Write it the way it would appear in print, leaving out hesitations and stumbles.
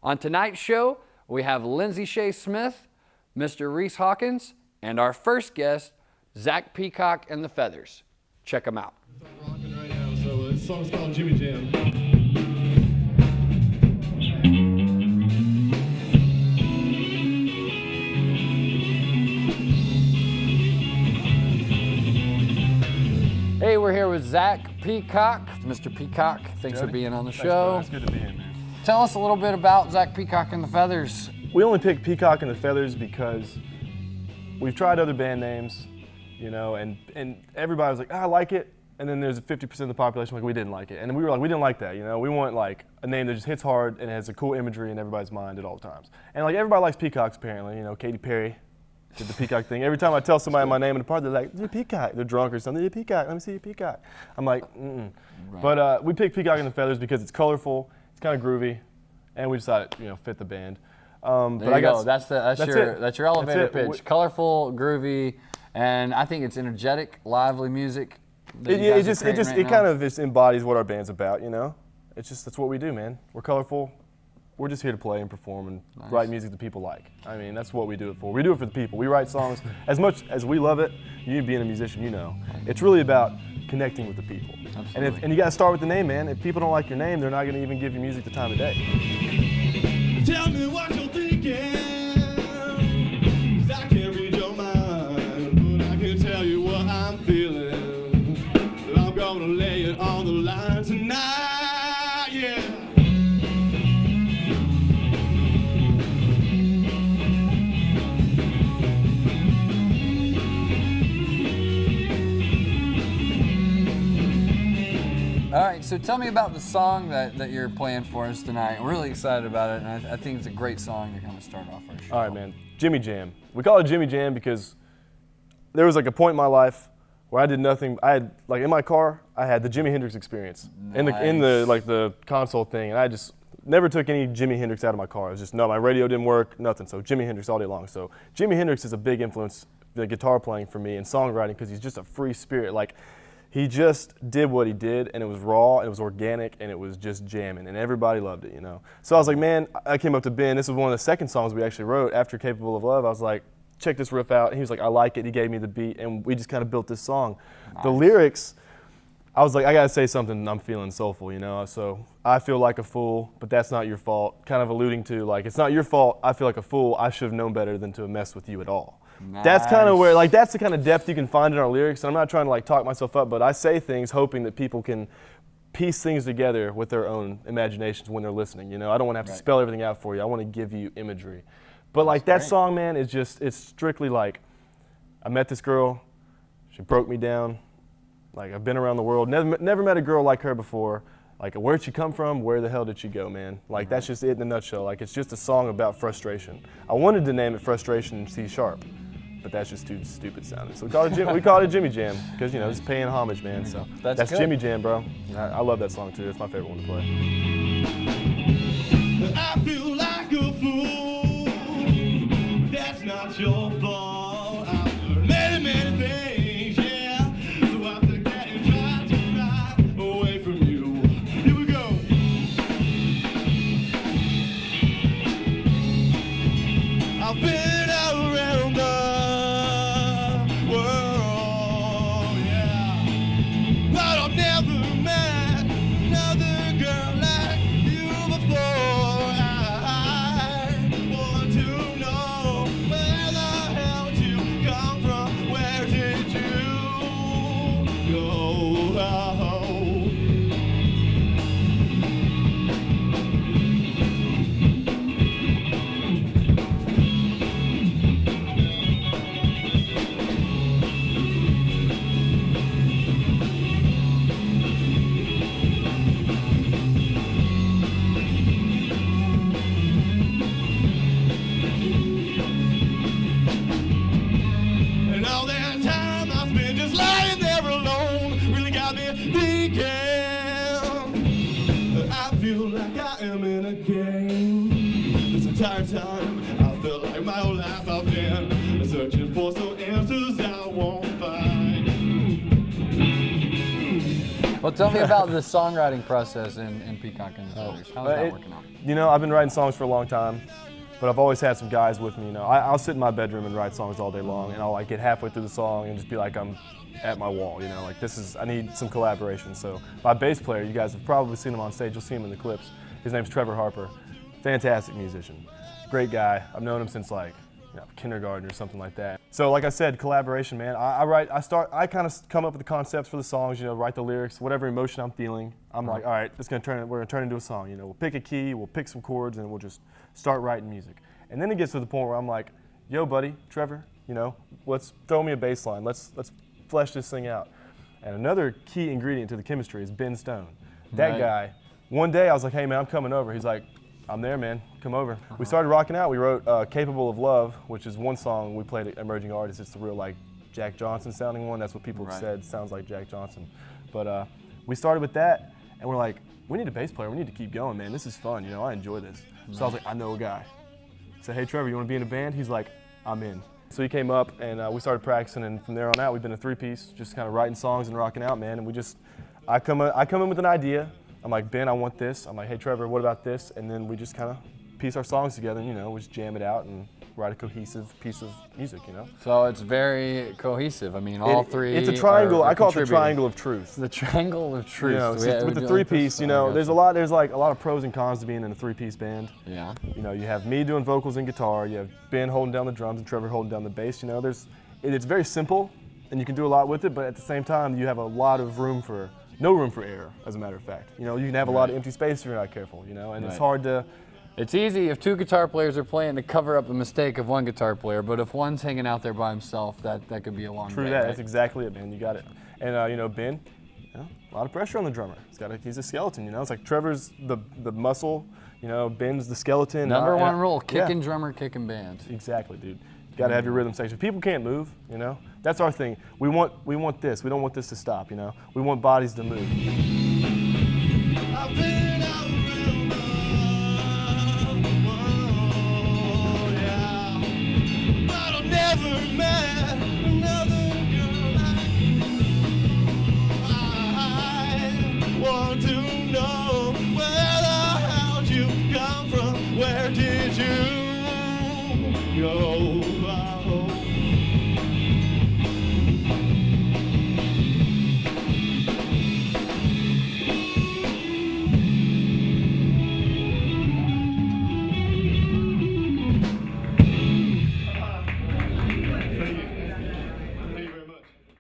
On tonight's show, we have Lindsay Shea Smith, Mr. Reese Hawkins, and our first guest, Zach Peacock and the Feathers. Check them out. I'm rocking right now, so this song's called Jimi Jam. Hey, we're here with Zach Peacock. Mr. Peacock, thanks for being on the show. It's good to be here, man. Tell us a little bit about Zach Peacock and the Feathers. We only picked Peacock and the Feathers because we've tried other band names, you know, and everybody was like, I like it. And then there's 50% of the population like, we didn't like it. And we were like, we didn't like that, you know. We want like a name that just hits hard and has a cool imagery in everybody's mind at all times. And like everybody likes peacocks apparently, you know, Katy Perry did the peacock thing. Every time I tell somebody my name in the party, they're like, you're a peacock. They're drunk or something. You're a peacock. Let me see your peacock. I'm like, mm-mm. Right. But we picked Peacock and the Feathers because it's colorful, it's kind of groovy, and we decided, you know, fit the band. There you go. That's your elevator pitch. Colorful, groovy, and I think it's energetic, lively music. It kind of just embodies what our band's about, you know. That's what we do, man. We're colorful. We're just here to play and perform and write music that people like. I mean, that's what we do it for. We do it for the people. We write songs as much as we love it. You being a musician, you know, it's really about connecting with the people. Absolutely. And you got to start with the name, man. If people don't like your name, they're not going to even give your music the time of day. Tell me what you're thinking, 'cause I can't read your mind, but I can tell you what I'm feeling. I'm gonna lay it on the line tonight, yeah. All right, so tell me about the song that you're playing for us tonight. I'm really excited about it, and I think it's a great song to kind of start off our show. All right, man. Jimi Jam. We call it Jimi Jam because there was like a point in my life where I did nothing. I had like in my car, I had the Jimi Hendrix Experience in the console thing, and I just never took any Jimi Hendrix out of my car. It was just no, my radio didn't work, nothing. So Jimi Hendrix all day long. So Jimi Hendrix is a big influence, the guitar playing for me and songwriting because he's just a free spirit. Like. He just did what he did, and it was raw, and it was organic, and it was just jamming, and everybody loved it, you know. So I was like, man, I came up to Ben. This was one of the second songs we actually wrote after Capable of Love. I was like, check this riff out. And he was like, I like it. He gave me the beat, and we just kind of built this song. Nice. The lyrics, I was like, I got to say something I'm feeling soulful, you know. So I feel like a fool, but that's not your fault. Kind of alluding to, like, it's not your fault. I feel like a fool. I should have known better than to have messed with you at all. Nice. That's kind of where, like, that's the kind of depth you can find in our lyrics. And I'm not trying to, like, talk myself up, but I say things hoping that people can piece things together with their own imaginations when they're listening. You know, I don't want to have to spell everything out for you. I want to give you imagery. But, like, that song, man, is just, it's strictly like, I met this girl, she broke me down. Like, I've been around the world, never met a girl like her before. Like, where'd she come from? Where the hell did she go, man? Like, that's just it in a nutshell. Like, it's just a song about frustration. I wanted to name it Frustration in C Sharp, but that's just too stupid sounding. So we call it Jimi Jam because, you know, it's paying homage, man. So that's Jimi Jam, bro. I love that song too. It's my favorite one to play. I feel like a fool. That's not your fault. I've learned many, many things, yeah. So I forget and try to ride away from you. Here we go. I've been around the world, yeah, but I've never met another girl like you before. I want to know where the hell did you come from? Where did you go? And all that time I spent just lying there alone really got me thinking. I feel like I am in a game. This entire time I felt like my whole life I've been searching for some answers I won't find. Well, tell me about the songwriting process in Peacock and the Feathers. How is that working out? You know, I've been writing songs for a long time, but I've always had some guys with me. You know, I'll sit in my bedroom and write songs all day long, and I'll like get halfway through the song and just be like, I'm at my wall. You know, like I need some collaboration. So my bass player, you guys have probably seen him on stage. You'll see him in the clips. His name's Trevor Harper. Fantastic musician, great guy. I've known him since like kindergarten or something like that. So like I said, collaboration, man. I kind of come up with the concepts for the songs, you know, write the lyrics, whatever emotion I'm feeling. I'm like, all right, we're gonna turn it into a song. You know, we'll pick a key, we'll pick some chords, and we'll just start writing music. And then it gets to the point where I'm like, yo, buddy, Trevor, you know, let's throw me a bass line. Let's flesh this thing out. And another key ingredient to the chemistry is Ben Stone. That guy, one day I was like, hey man, I'm coming over. He's like, I'm there, man. Come over. We started rocking out. We wrote Capable of Love, which is one song we played at Emerging Artists. It's the real like Jack Johnson sounding one. That's what people have said. Sounds like Jack Johnson. But we started with that, and we're like, we need a bass player. We need to keep going, man. This is fun. You know, I enjoy this. So I was like, I know a guy. I said, hey, Trevor, you want to be in a band? He's like, I'm in. So he came up, and we started practicing, and from there on out, we've been a three-piece, just kind of writing songs and rocking out, man. And I come in with an idea. I'm like, Ben, I want this. I'm like, hey, Trevor, what about this? And then we just kind of piece our songs together, and, you know, we just jam it out and write a cohesive piece of music, you know? So it's very cohesive. I mean, all three. It's a triangle. I call it the contributing. triangle of truth. The triangle of truth. You know, with the three-piece, you know, there's like a lot of pros and cons to being in a three-piece band. Yeah. You know, you have me doing vocals and guitar. You have Ben holding down the drums and Trevor holding down the bass. You know, it's very simple, and you can do a lot with it. But at the same time, you have a lot of no room for error, as a matter of fact. You know, you can have a lot of empty space if you're not careful, you know, and it's hard to... It's easy if two guitar players are playing to cover up the mistake of one guitar player, but if one's hanging out there by himself, that could be a long True day, that, right? That's exactly it, man, you got it. And, you know, Ben, you know, a lot of pressure on the drummer. He's a skeleton, you know, it's like Trevor's the muscle, you know, Ben's the skeleton. Number one rule, kicking drummer, kicking band. Exactly, dude. You gotta have your rhythm section. People can't move, you know? That's our thing. We want this. We don't want this to stop, you know? We want bodies to move. I've been around the world, yeah. But I've never met another girl like you. I want to know where the hell you come from. Where did you go?